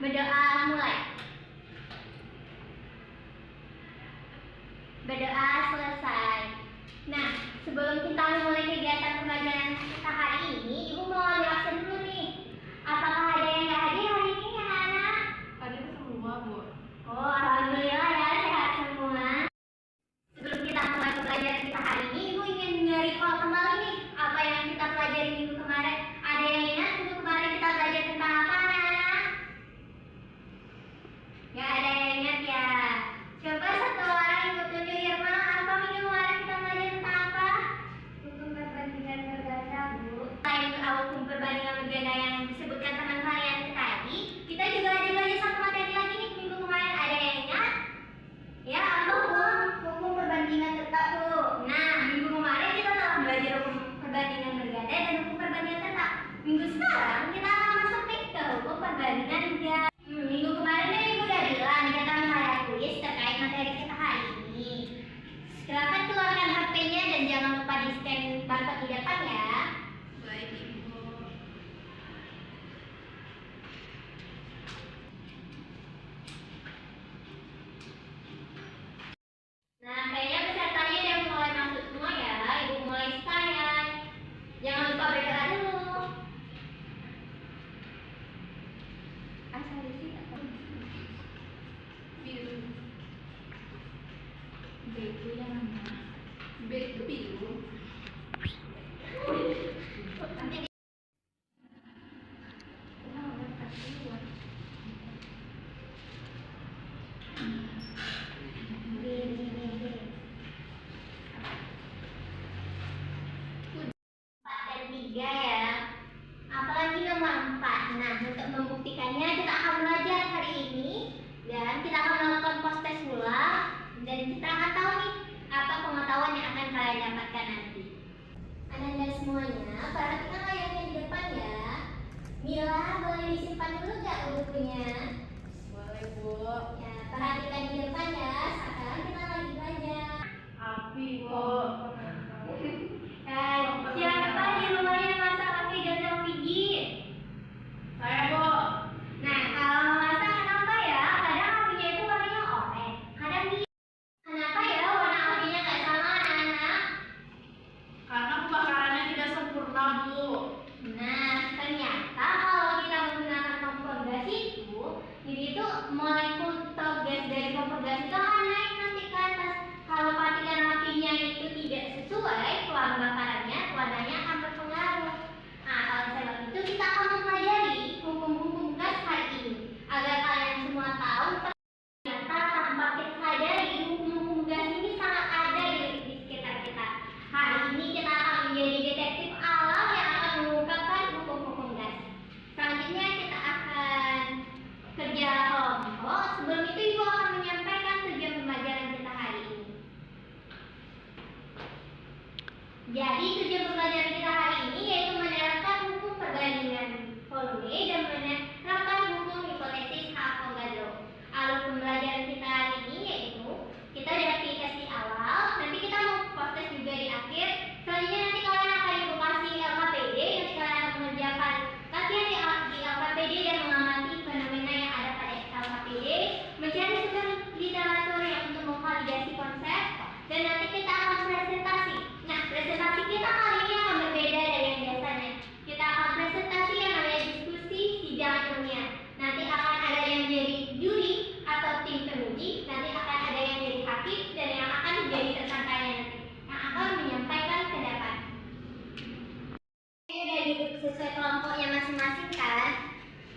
Berdoa mulai. Berdoa selesai. Nah, sebelum kita memulai kegiatan pembelajaran kita hari ini, Ibu mau ambil absen dulu nih. Apakah ada yang nggak hadir hari ini, anak-anak? Hadir semua, Bu. Oh, alhamdulillah ya, sehat semua. Sebelum kita mulai pembelajaran kita hari ini, Ibu ingin nge-recall kembali nih apa yang kita pelajari minggu kemarin. Ada yang ingat minggu kemarin kita belajar tentang apa, anak-anak? Nggak ada yang ingat ya? Coba satu orang yang tunjuk Irma, apa minggu kemarin kita belajar tentang apa? Hukum perbandingan berganda, Bu. Selain hukum perbandingan berganda yang disebutkan teman kalian tadi, kita juga ada belajar satu materi lagi nih minggu kemarin. Ada yang ingat? Ya, apa hukum perbandingan tetap, Bu. Nah, minggu kemarin kita telah belajar hukum perbandingan berganda dan hukum perbandingan tetap. Minggu sekarang kita akan masuk nih ke hukum perbandingan ganda. Minggu kemarin kan Ibu udah bilang kita mau ada kuis terkait materi kita hari ini. Silakan keluarkan HP-nya dan jangan lupa di scan barcode di depan ya. Baik, Ibu. Nah, kayaknya pesertanya udah mulai masuk semua ya. Ibu mulai start ya. Jangan lupa berdoa dulu. Asal isi atau Biru. B itu yang mana? B itu biru. Nanti udah pasti buat. B. 4 dan 3 ya. Apalagi nomor 4. Nah, untuk membuktikannya kita akan belajar hari ini dan kita akan melakukan post test ulang dan kita akan tahu nih apa pengetahuan yang akan kalian dapatkan nanti. Anda semuanya, perhatikan layarnya di depan ya. Mila, boleh disimpan dulu nggak bukunya? Boleh, Bu. Ya, perhatikan di depan ya. Sekarang kita lagi belajar. Api, Bu. Siapa di rumahnya masak pakai garam biji? Saya, Bu. Nah, kalau masak kenapa ya? Kadang apinya itu warnanya oranye, kadang biru. Kenapa ya warna apinya nggak sama, anak-anak? Karena pembakarannya tidak sempurna, Bu. Nah, ternyata kalau kita menggunakan kompor gas itu, jadi itu molekul atau gas dari kompor gas itu akan naik nanti ke atas. Kalau partikel apinya itu tidak sesuai pembakarannya, warnanya akan berpengaruh. Nah, oleh sebab itu kita akan mempelajari hukum-hukum gas hari ini agar kalian semua tahu ternyata tanpa kita sadari hukum-hukum gas ini sangat ada di sekitar kita. Hari ini kita akan menjadi detektif alam yang akan mengungkapkan hukum-hukum gas. Selanjutnya kita akan kerja kelompok. Sebelum itu Ibu akan menyampaikan tujuan pembelajaran kita hari ini. Jadi tujuan pembelajaran kita hari ini yaitu menerapkan hukum perbandingan volume dan menerapkan hukum hipotesis Avogadro. Alur pembelajaran kita hari ini yaitu kita ada aplikasi awal, nanti kita mau proses juga di akhir. Selanjutnya nanti kalian akan edukasi LKPD, nanti kalian akan mengerjakan latihan di LKPD dan mengamati fenomena yang ada pada LKPD, mencari sumber literatur yang untuk memvalidasi konsep, dan nanti kita akan presentasi. Nah, presentasi kita kali ini akan berbeda dari yang biasanya. Kita akan presentasi yang namanya diskusi sidang ilmiah. Nanti akan ada yang jadi juri atau tim penguji, nanti akan ada yang jadi hakim dan yang akan menjadi tersangkanya nanti, yang akan menyampaikan pendapat. Ini udah duduk sesuai kelompoknya masing-masing kan?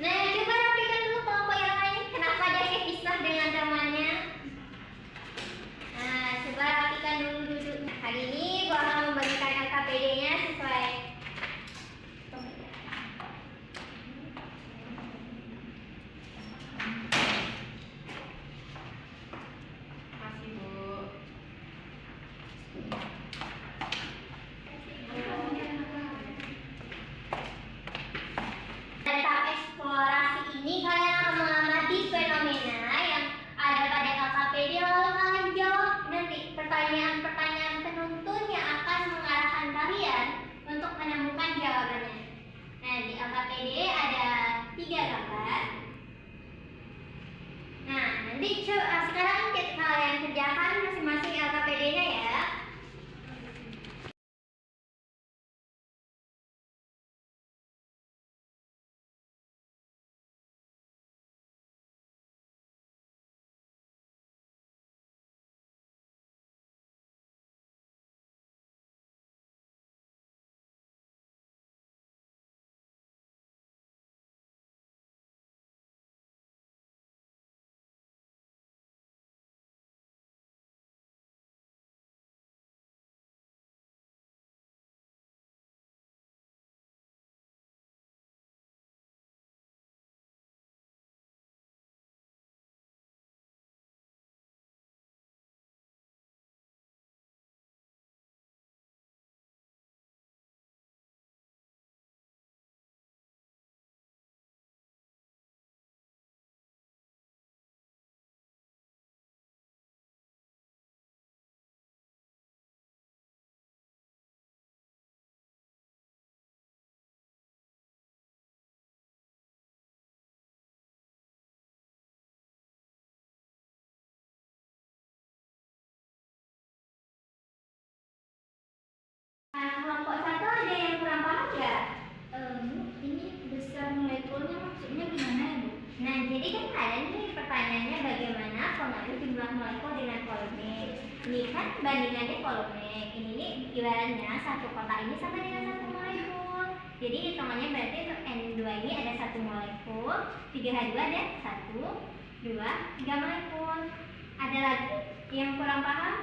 Nah, coba rapikan dulu kelompok yang lain. Kenapa dia kepisah dengan temannya? Nah, coba rapikan dulu duduknya. Hari ini gua akan membagikan LKPD-nya sesuai Makasih, Bu. Pada tahap eksplorasi ini kalian akan mengamati fenomena yang ada pada LKPD lalu kalian jawab nanti pertanyaan-pertanyaan penuntun yang akan mengarahkan kalian untuk menemukan jawabannya. Nah, di LKPD ada 3 gambar. Jadi sekarang kalian kerjakan masing-masing LKPD-nya ya. Kelompok satu ada yang kurang paham nggak? Ini besar molekulnya maksudnya gimana ya, Bu? Nah, jadi kan ada nih pertanyaannya bagaimana pengaruh jumlah molekul dengan volume. Ini kan bandingannya volume. Ini nih ibaratnya satu kotak ini sama dengan satu molekul. Jadi hitungannya berarti untuk N2 ini ada satu molekul, 3H2 ada 1, 2, 3 molekul. Ada lagi yang kurang paham?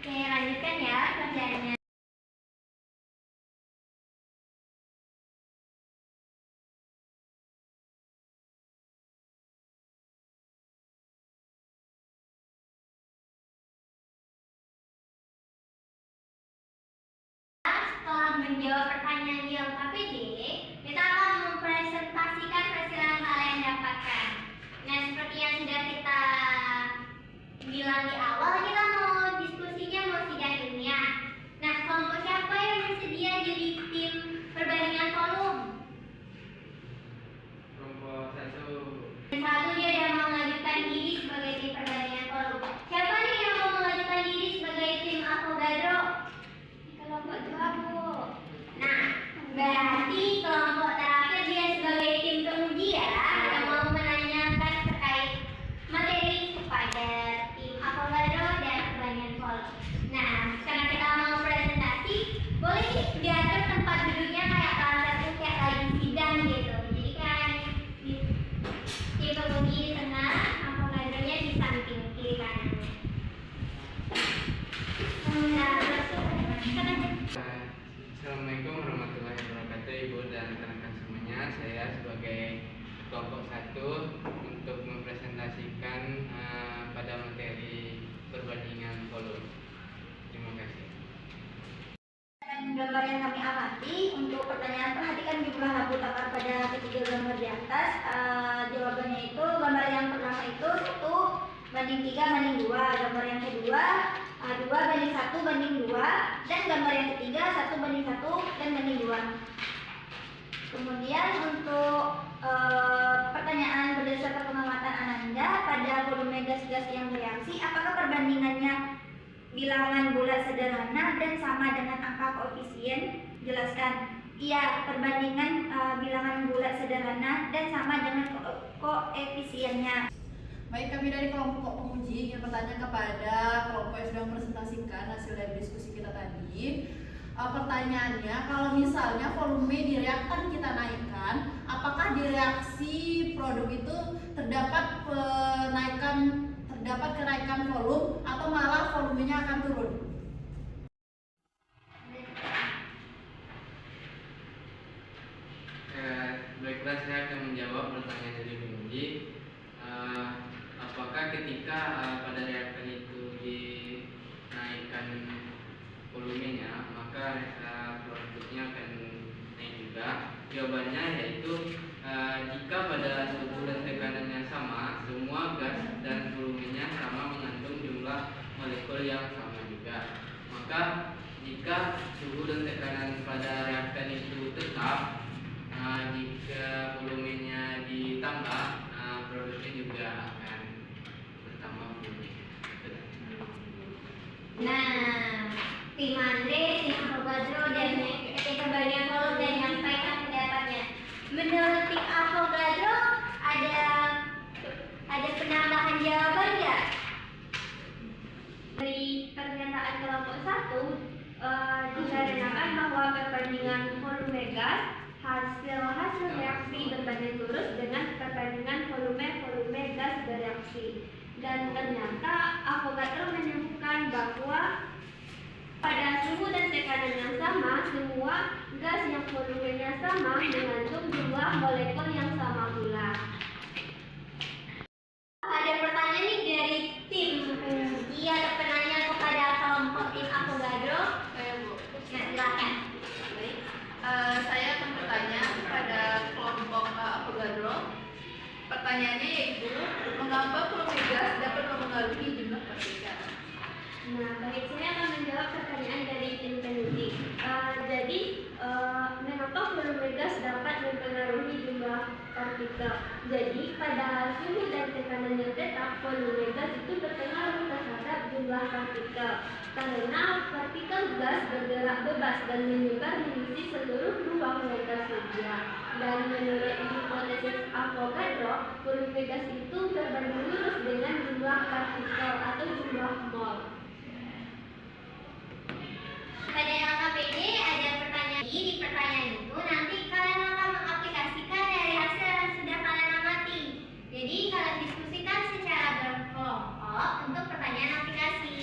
Oke, lanjutkan ya kerjaannya. Setelah menjawab pertanyaan di LKPD, kita akan mempresentasikan hasil yang kalian dapatkan. Nah, seperti yang sudah kita bilang di awal, kita mau diskusinya mau sidang ilmiah. Nah, kelompok siapa yang bersedia jadi tim perbandingan volume? Kelompok satu. Satu dia sudah mengajukan diri sebagai tim perbandingan volume. Siapa nih yang mau mengajukan diri sebagai tim Avogadro? Kelompok dua, Bu. Nah, berarti kelompok terakhir dia sebagai tim penguji ya, yang mau menanyakan terkait materi kepada tim Avogadro dan perbandingan volume. Nah, karena kita mau presentasi, boleh nih diatur tempat duduknya kayak kayak lagi sidang gitu. Jadi kan tim penguji di tengah, Avogadronya di samping kiri kanannya. Nah, Assalamualaikum warahmatullahi wabarakatuh, Ibu dan rekan-rekan semuanya. Saya sebagai kelompok satu untuk mempresentasikan pada materi perbandingan volume. Terima kasih. Gambar yang kami amati untuk pertanyaan perhatikan jumlah lampu takar pada ketiga gambar di atas. Jawabannya itu gambar yang pertama itu 1:3:2, gambar yang kedua 2:1:2, dan gambar yang ketiga 1:1:2. Kemudian untuk pertanyaan berdasarkan pengamatan Ananda pada volume gas-gas yang bereaksi, apakah perbandingannya bilangan bulat sederhana dan sama dengan angka koefisien? Jelaskan. Iya, perbandingan bilangan bulat sederhana dan sama dengan koefisiennya. Baik, kami dari kelompok penguji ingin bertanya kepada kelompok yang sudah mempresentasikan hasil dari diskusi kita tadi. Pertanyaannya, kalau misalnya volume di reaktan kita naikkan, apakah di reaksi produk itu terdapat kenaikan volume atau malah volumenya akan turun? Baiklah, saya akan menjawab pertanyaan dari penguji. Apakah ketika pada reaktan itu dinaikkan volumenya, maka produknya akan naik juga? Jawabannya yaitu jika pada suhu dan tekanan yang sama, semua gas dan volumenya sama mengandung jumlah molekul yang sama juga. Maka jika suhu dan tekanan pada reaktan itu tetap, jika volumenya ditambah, produknya juga Ada penambahan jawaban nggak? Dari pernyataan kelompok 1, dikarenakan bahwa perbandingan volume gas hasil reaksi berbanding lurus dengan perbandingan volume gas bereaksi. Dan ternyata Avogadro menemukan bahwa pada suhu dan tekanan yang sama, semua gas yang volumenya sama mengandung jumlah molekul yang sama pula. Ada pertanyaan nih dari tim uji atau penanya kepada kelompok tim Avogadro. Saya Bu. Nah, silakan. Baik. Saya akan bertanya kepada kelompok Avogadro. Pertanyaannya yaitu, mengapa volume gas dapat mempengaruhi jumlah partikel? Nah, baik, saya akan menjawab pertanyaan dari tim peneliti. Jadi, mengapa volume gas dapat mempengaruhi jumlah partikel? Jadi, pada suhu dan tekanan yang tetap, volume gas itu berpengaruh terhadap jumlah partikel. Karena partikel gas bergerak bebas dan menyebar mengisi seluruh ruang yang tersedia. Dan menurut hipotesis Avogadro, volume gas itu berbanding lurus dengan jumlah partikel atau jumlah mol. Pada LKPD ada pertanyaan di pertanyaan itu nanti kalian akan mengaplikasikan dari hasil yang sudah kalian amati. Jadi kalian diskusikan secara berkelompok untuk pertanyaan aplikasi.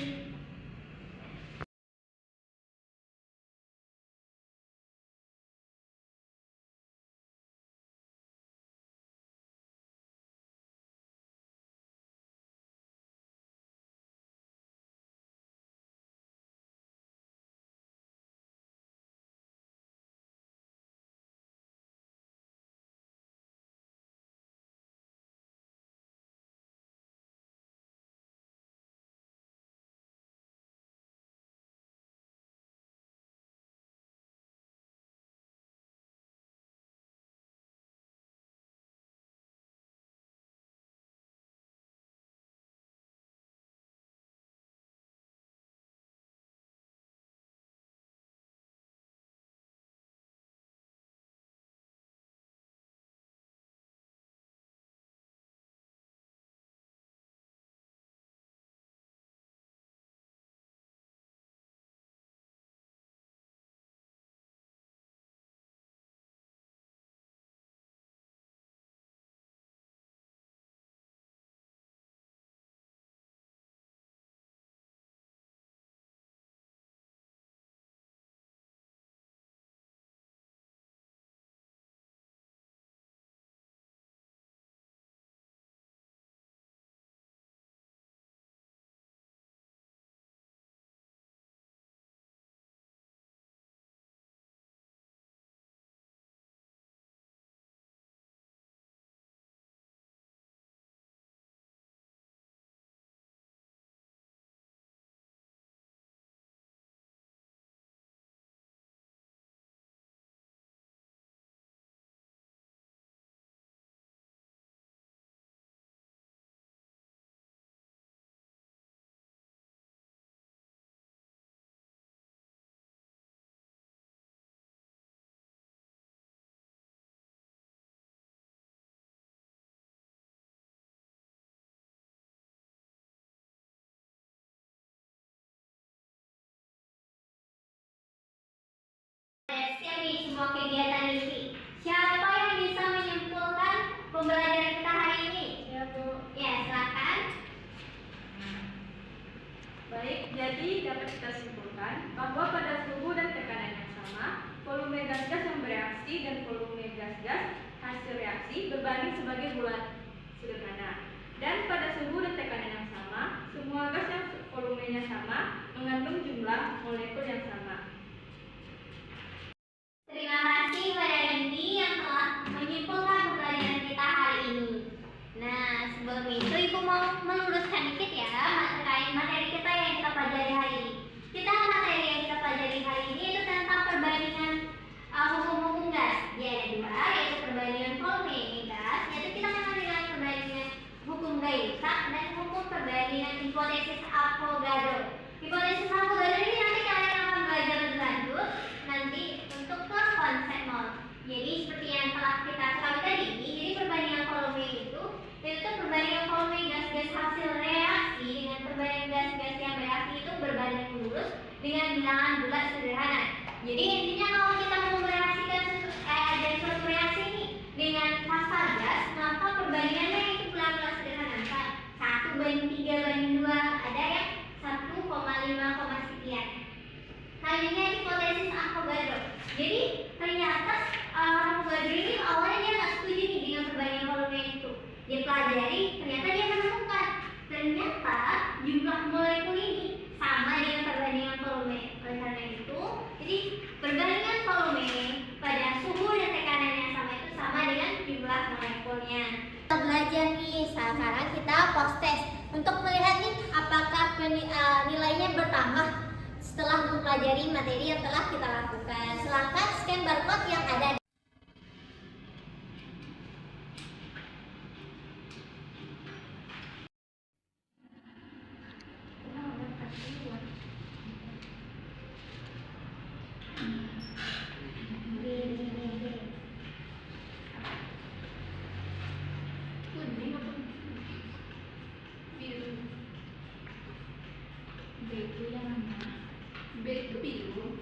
Siap nih semua kegiatan isi. Siapa yang bisa menyimpulkan pembelajaran kita hari ini? Ya Bu. Ya, silakan. Baik, jadi dapat kita simpulkan bahwa pada suhu dan tekanan yang sama, volume gas-gas yang bereaksi dan volume gas-gas hasil reaksi berbanding sebagai bulat sederhana. Dan pada suhu dan tekanan yang sama, semua gas yang volumenya sama mengandung jumlah molekul yang sama. Terima kasih pada Indi yang telah menyimpulkan pembelajaran kita hari ini. Nah, sebelum itu Ibu mau meluruskan dikit ya terkait materi kita yang kita pelajari hari ini. Materi yang kita pelajari hari ini itu tentang perbandingan hukum-hukum gas. Dia ada dua, yaitu perbandingan volume gas, yaitu kita mengenal dengan perbandingan hukum Gay-Lussac dan hukum perbandingan hipotesis Avogadro. Hipotesis Avogadro ini nanti kalian akan belajar levelnya. Kita belajar nih, sekarang kita post test untuk melihat nih apakah nilainya bertambah setelah mempelajari materi yang telah kita lakukan. Silakan scan barcode yang ada. Biru. B itu yang mana? B itu biru.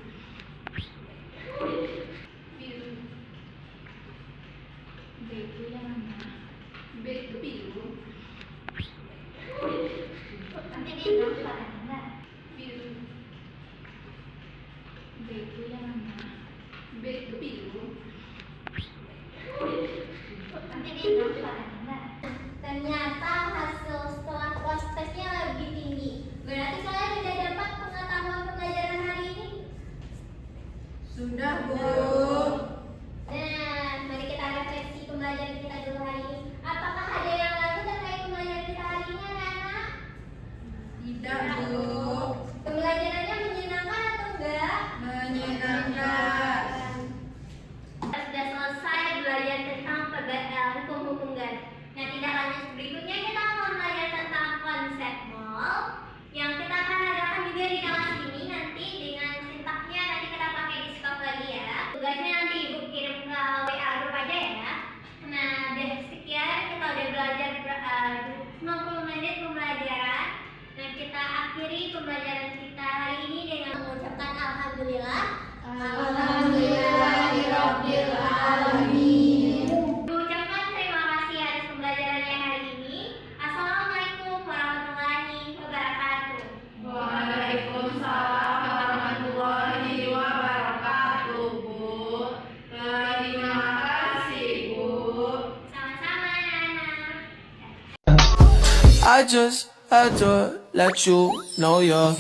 Biru. B itu yang mana? B itu biru. Nanti dia bilang suaranya. Biru. B itu yang mana? B itu biru. Nanti dia bilang suaranya. Ternyata hasil setelah post testnya lebih tinggi. Berarti kalian sudah dapat pengetahuan pembelajaran hari ini. Sudah, Bu. Nah, mari kita refleksi pembelajaran kita dulu hari ini. Apakah ada yang lain terkait pembelajaran kita hari ini, anak-anak? Tidak, Bu. Pembelajarannya menyenangkan atau enggak? Menyenangkan. Kita sudah selesai belajar tentang hukum-hukum garis. Nah, tindak lanjut berikutnya kita akan belajar tentang konsep mall yang kita akan adakan juga di kelas ini nanti dengan sintaksnya nanti kita pakai di skop lagi ya. Tugasnya nanti ibu kirim ke WA grup aja ya. Nah, dari sekian kita udah belajar 90 menit pembelajaran. Nah, kita akhiri pembelajaran kita hari ini dengan mengucapkan alhamdulillah. Alhamdulillahirabbil alamin. Mengucapkan terima kasih atas pembelajarannya hari ini. Assalamualaikum warahmatullahi wabarakatuh. Waalaikumsalam warahmatullahi wabarakatuh, Bu. Terima kasih, Bu. Sama-sama, anak-anak. I just had to let you know you're